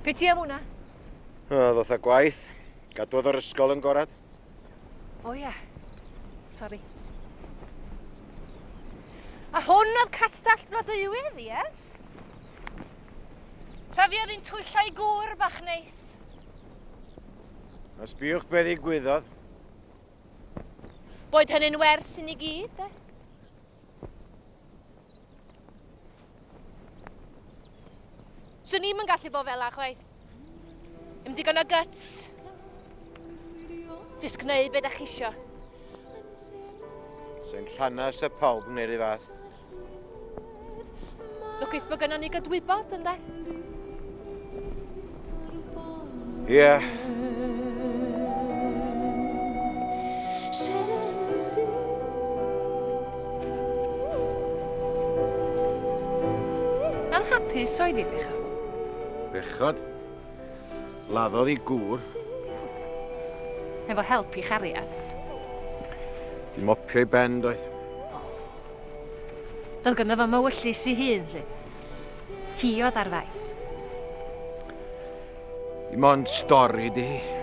Pe ti am hwnna? Ddoth a gwaith. Gadwodd o'r ysgol yn gorad. O ia. Sori. A hwn oedd castell Blodeuwydd, ie? Tra fi oedd hi'n twyllai gŵr bach neis. A sbiwch be ddigwyddodd. Boed hynny'n wers i ni gyd, de? Swn i'm yn gallu bod fel a chwaith. Ym digon o guts. Jyst gwneud beth ydych chi isio. Sy'n llanas y pawb yn neu fath. Lwcus bod gynnon ni gydwybod, ynde? Ie. Ma'n hapus oedd i bechod. Bechod. Laddodd i gŵr. Efo help i chariad. Di mopio i ben, doedd. Doedd gynno fo mywyllus i hun, lle. Hi oedd ar ddau. Dim ond stori di hi.